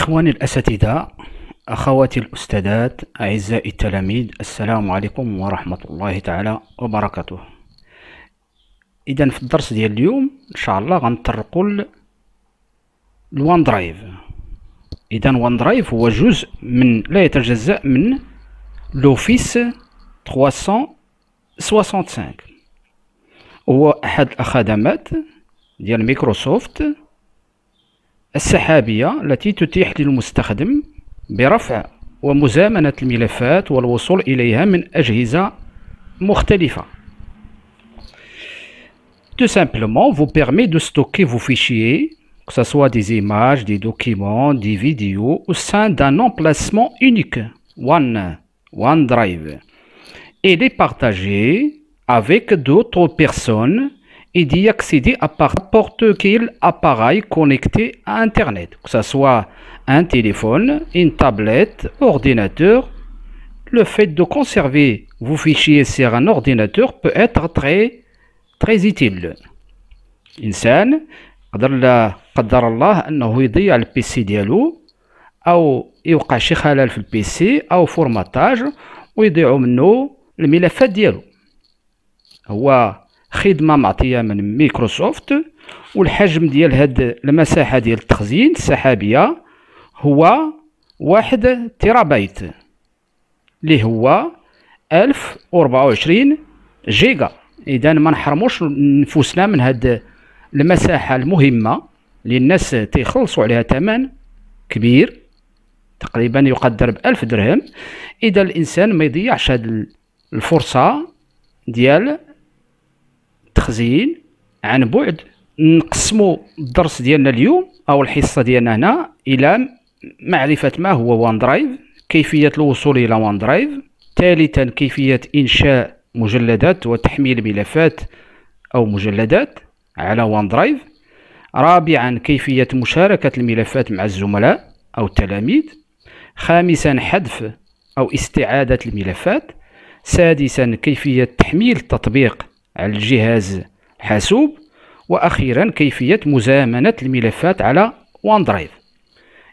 إخواني الأساتذة، أخواتي الأستاذات، أعزائي التلاميذ، السلام عليكم ورحمة الله تعالى وبركاته. إذا في الدرس ديال اليوم إن شاء الله غنطرقوا الوان درايف. إذا وان درايف هو جزء من لا يتجزأ من لوفيس 365. هو أحد الخدمات ديال مايكروسوفت السحابية التي تتيح للمستخدم برفع ومزامنة الملفات والوصول إليها من أجهزة مختلفة. Tout simplement, vous permet de stocker vos fichiers, que ce soit des images, des documents, des vidéos, au sein d'un emplacement unique, OneDrive, et les partager avec d'autres personnes et d'y accéder à n'importe quel appareil connecté à Internet, que ce soit un téléphone, une tablette, ordinateur. Le fait de conserver vos fichiers sur un ordinateur peut être très utile. إنسان قدر الله أنه يضيع البيسي ديالو أو يوقع شي خلل في البيسي أو فورماتاج ويضيعوا منه الملفات ديالو. هو خدمة معطية من مايكروسوفت، والحجم ديال هاد المساحة ديال التخزين السحابية هو 1 تيرابايت اللي هو 1024 جيجا. إذا ما نحرموش نفوسنا من هاد المساحة المهمة اللي الناس تيخلصوا عليها ثمن كبير، تقريبا يقدر ب1000 درهم. إذا الإنسان ما يضيعش هاد الفرصة ديال التخزين عن بعد. نقسموا الدرس ديالنا اليوم أو الحصة ديالنا هنا إلى معرفة ما هو وان درايف، كيفية الوصول إلى وان درايف، ثالثا كيفية إنشاء مجلدات وتحميل ملفات أو مجلدات على وان درايف، رابعا كيفية مشاركة الملفات مع الزملاء أو التلاميذ، خامسا حذف أو استعادة الملفات، سادسا كيفية تحميل التطبيق على الجهاز الحاسوب، وأخيرا كيفية مزامنة الملفات على وان درايف.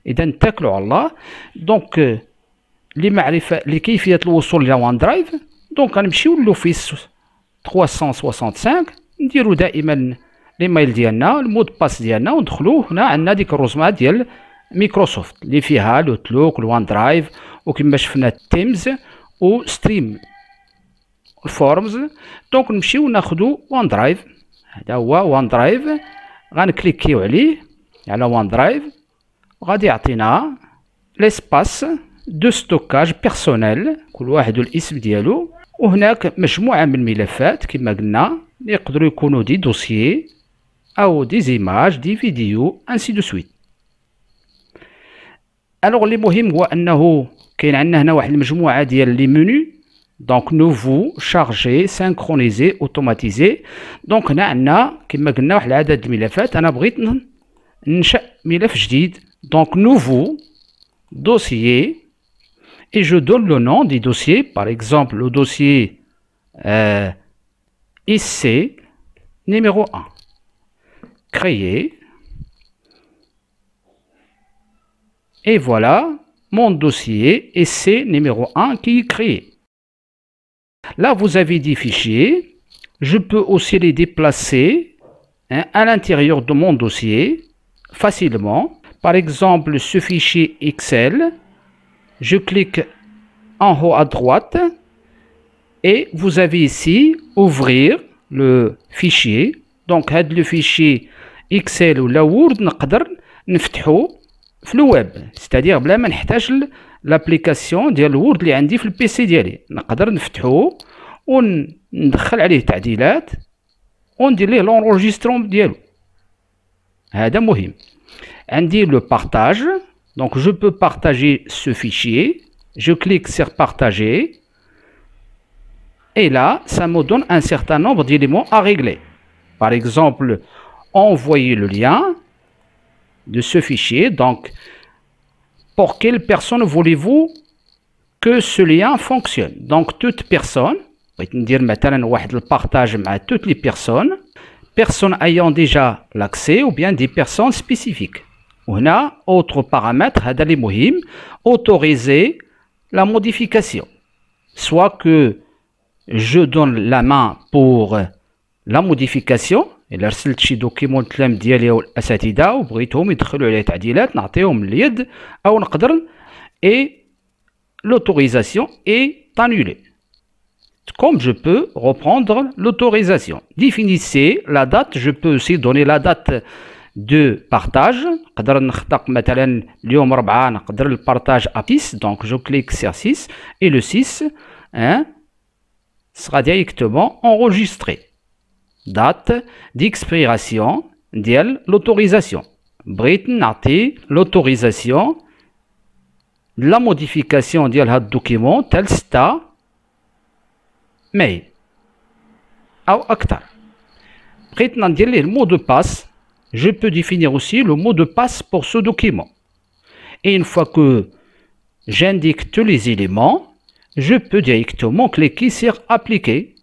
إذا اتكلوا على الله. دونك لكيفية الوصول إلى وان درايف، دونك غنمشيو لوفيس 365، نديرو دائما ليميل ديالنا، المود باس ديالنا، وندخلو هنا عندنا ديك الرسمه ديال مايكروسوفت اللي فيها لوتلوك الوان درايف وكما شفنا تيمز وستريم الفورمز. دونك نمشيو ناخدو وان درايف. هذا هو وان درايف، غنكليكيو عليه على وان درايف، وغادي يعطينا ليسباس دو ستوكاج بيرسونيل، كل واحد الاسم ديالو، وهناك مجموعة من الملفات كما قلنا يقدروا يكونوا دي دوسيي أو دي زيماج دي فيديو انسي دو سويت. الوغ اللي مهم هو أنه كاين عندنا هنا واحد المجموعة ديال لي منيو، دونك نوفو شارجي سانكرونيزي اوتوماتيزي. دونك هنا عندنا كما قلنا واحد العدد الملفات. أنا بغيت ننشأ ملف جديد، دونك نوفو dossier et je donne le nom du dossier, par exemple le dossier IC numéro 1. Créer. Et voilà mon dossier IC numéro 1 qui est créé. Là, vous avez des fichiers. Je peux aussi les déplacer à l'intérieur de mon dossier facilement. Par exemple, ce fichier Excel, je clique en haut à droite et vous avez ici ouvrir le fichier. Donc, le fichier Excel ou la Word نقدر نفتحو في الويب، c'est-à-dire بلا ما نحتاج l'application ديال الوورد اللي عندي في البيسي ديالي، نقدر نفتحو وندخل عليه تعديلات وندير ليه l'enregistrement ديالو. هذا مهم. عندي le partage, donc je peux partager ce fichier, je clique sur partager et là ça me donne un certain nombre d'éléments à régler. Par exemple, envoyer le lien de ce fichier. Donc pour quelle personne voulez-vous que ce lien fonctionne? Donc toute personne, بغيت ندير مثلا واحد البارتاج مع toutes les personnes ayant déjà l'accès ou bien des personnes spécifiques. وهنا autre paramètre هذا اللي مهم autoriser la modification soit que je donne la main pour la modification إلا رسلت شي دوكيمون التلام ديالي أو الأساتذة وبغيتهم يدخلوا عليه تعديلات نعطيهم اليد أو نقدر et l'autorisation est annulée. Comme je peux reprendre l'autorisation. Définissez la date. Je peux aussi donner la date de partage. نقدر نختار مثلا اليوم 4 نقدر le partage à 6. Donc je clique sur 6 et le 6 hein, sera directement enregistré. Date d'expiration ديال l'autorisation. بغيت نعطي l'autorisation la modification ديال هاد الدوكيمون تال 6 ماي أو أكثر. بغيت ندير ليه المو دو باس. Je peux définir aussi le mot de passe pour ce document. Et une fois que j'indique tous les éléments, je peux directement cliquer sur appliquer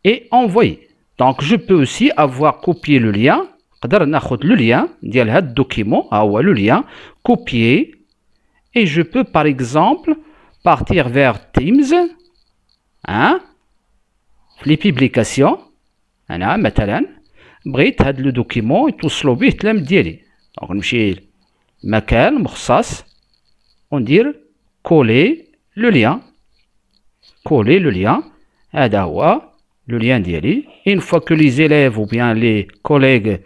et envoyer. Donc je peux aussi avoir copié le lien. نقدر ناخذ le lien ديال هاد document هو le lien copier et je peux par exemple partir vers Teams hein les publications أنا مثلا بغيت هاد لو دوكيمون يتوصلوا به التلاميذ ديالي دونك نمشي لمكان مخصص وندير كولي لو ليان كولي لو ليان هذا هو لو ليان ديالي. une fois que les élèves ou bien les collègues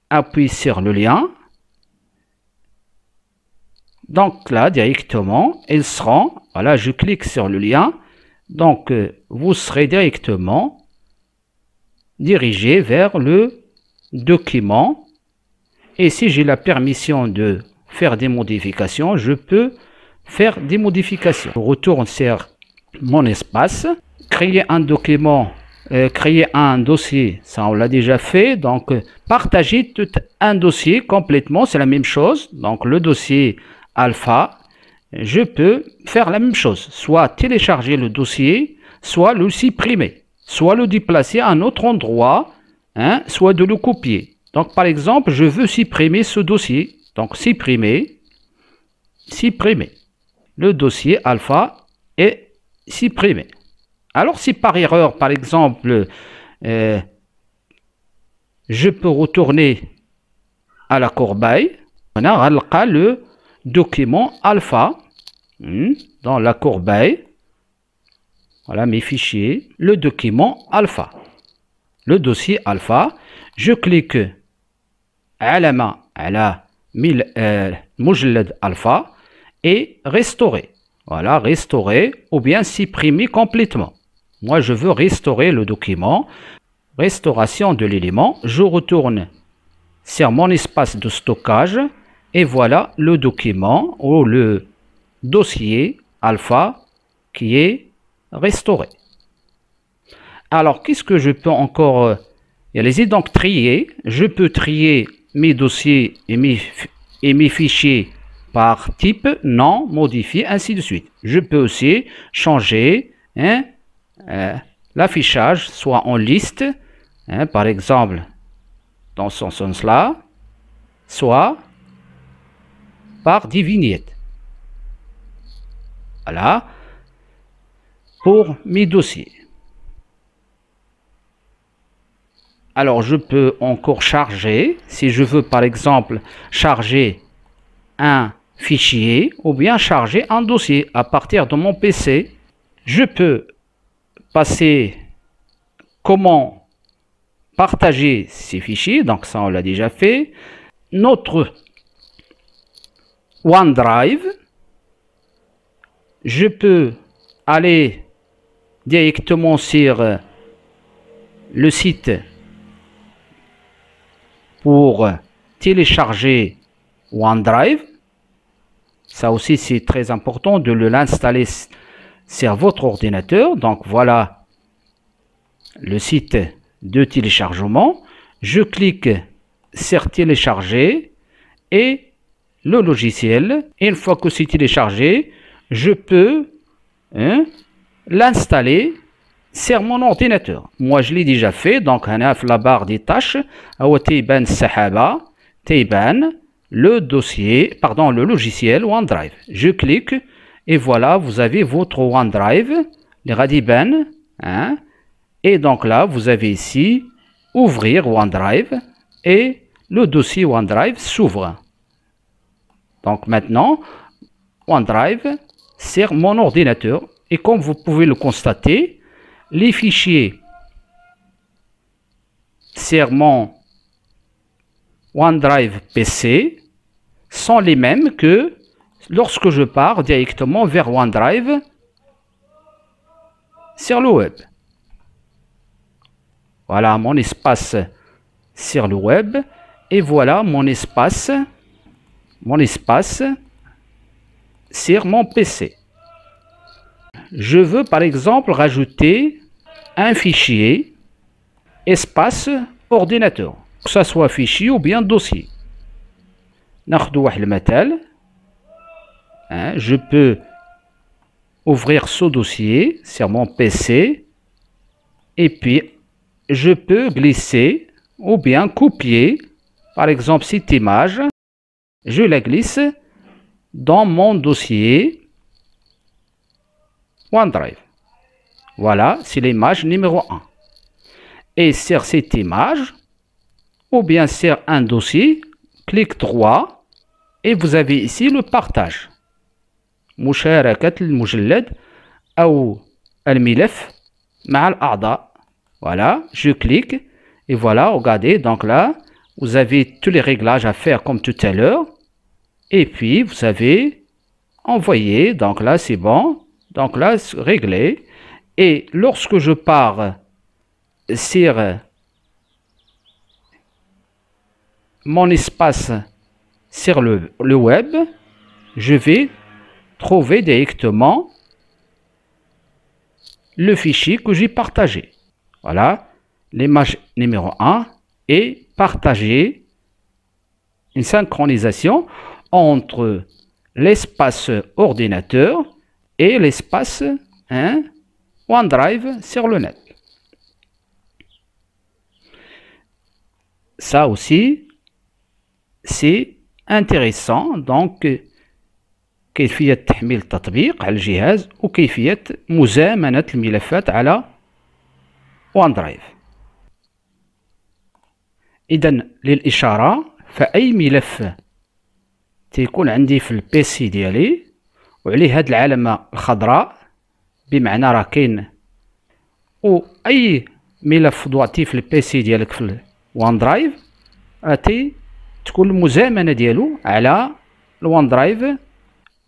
appuient sur le lien donc là directement ils seront voilà je clique sur le lien donc vous serez directement dirigé vers le document et si j'ai la permission de faire des modifications, je peux faire des modifications. Je retourne sur mon espace, créer un document, créer un dossier, ça on l'a déjà fait, donc partager tout un dossier complètement, c'est la même chose, donc le dossier alpha, je peux faire la même chose, soit télécharger le dossier, soit le supprimer. Soit le déplacer à un autre endroit, hein, soit de le copier. Donc par exemple, je veux supprimer ce dossier. Donc supprimer, supprimer. Le dossier alpha est supprimé. Alors si par erreur, par exemple, je peux retourner à la corbeille, on a le document alpha dans la corbeille. Voilà mes fichiers, le document alpha, le dossier alpha. Je clique علامة على مجلد alpha et restaurer. Voilà, restaurer ou bien supprimer complètement. Moi, je veux restaurer le document. Restauration de l'élément. Je retourne sur mon espace de stockage et voilà le document ou le dossier alpha qui est restaurer. Alors, qu'est-ce que je peux encore réaliser? Donc, trier. Je peux trier mes dossiers et mes fichiers par type, non, modifié, ainsi de suite. Je peux aussi changer hein, l'affichage, soit en liste, hein, par exemple, dans ce sens-là, soit par des vignettes. Voilà. Pour mes dossiers. Alors, je peux encore charger, si je veux par exemple charger un fichier ou bien charger un dossier à partir de mon PC. Je peux passer comment partager ces fichiers, donc ça on l'a déjà fait. Notre OneDrive, je peux aller directement sur le site pour télécharger OneDrive. Ça aussi c'est très important de l'installer sur votre ordinateur. Donc voilà le site de téléchargement. Je clique sur télécharger et le logiciel. Et une fois que c'est téléchargé, je peux l'installer sur mon ordinateur. Moi, je l'ai déjà fait. Donc, on a la barre des tâches. Tayban Sahaba, Tayban, le dossier, pardon, le logiciel OneDrive. Je clique et voilà, vous avez votre OneDrive, les Radiban. Hein, et donc là, vous avez ici ouvrir OneDrive et le dossier OneDrive s'ouvre. Donc maintenant, OneDrive sur mon ordinateur. Et comme vous pouvez le constater, les fichiers sur mon OneDrive PC sont les mêmes que lorsque je pars directement vers OneDrive sur le web. Voilà mon espace sur le web et voilà mon espace sur mon PC. Je veux par exemple rajouter un fichier espace ordinateur, que ce soit fichier ou bien dossier. Je peux ouvrir ce dossier sur mon PC et puis je peux glisser ou bien copier par exemple cette image, je la glisse dans mon dossier OneDrive. Voilà, c'est l'image numéro 1. Et sur cette image, ou bien sur un dossier, clic droit, et vous avez ici le partage. مشاركة المجلد أو الملف مع الأعضاء. Voilà, je clique, et voilà, regardez, donc là, vous avez tous les réglages à faire comme tout à l'heure. Et puis, vous avez envoyé, donc là, c'est bon. Donc là, réglé. Et lorsque je pars sur mon espace sur le web, je vais trouver directement le fichier que j'ai partagé. Voilà, l'image numéro 1 est partagée, une synchronisation entre l'espace ordinateur et l'espace OneDrive sur le net. Ça aussi, c'est intéressant. Donc, كيفية تحميل التطبيق على الجهاز وكيفية مزامنة الملفات على OneDrive. إذن للإشارة فأي ملف تيكون عندي في البيسي ديالي وعليه هاد العلامة الخضراء بمعنى راه كاين، وأي ملف ضوعتيه في البيسي ديالك في OneDrive تكون المزامنة ديالو على OneDrive.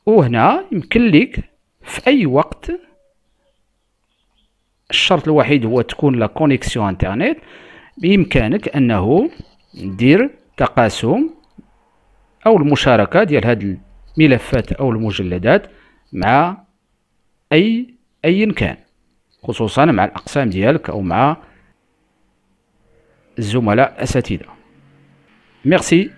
وهنا يمكن لك في أي وقت، الشرط الوحيد هو تكون لا كونيكسيون انترنت، بإمكانك أنه دير تقاسم أو المشاركة ديال هاد الملفات أو المجلدات مع أي كان، خصوصا مع الأقسام ديالك أو مع الزملاء الأساتذة. ميرسي.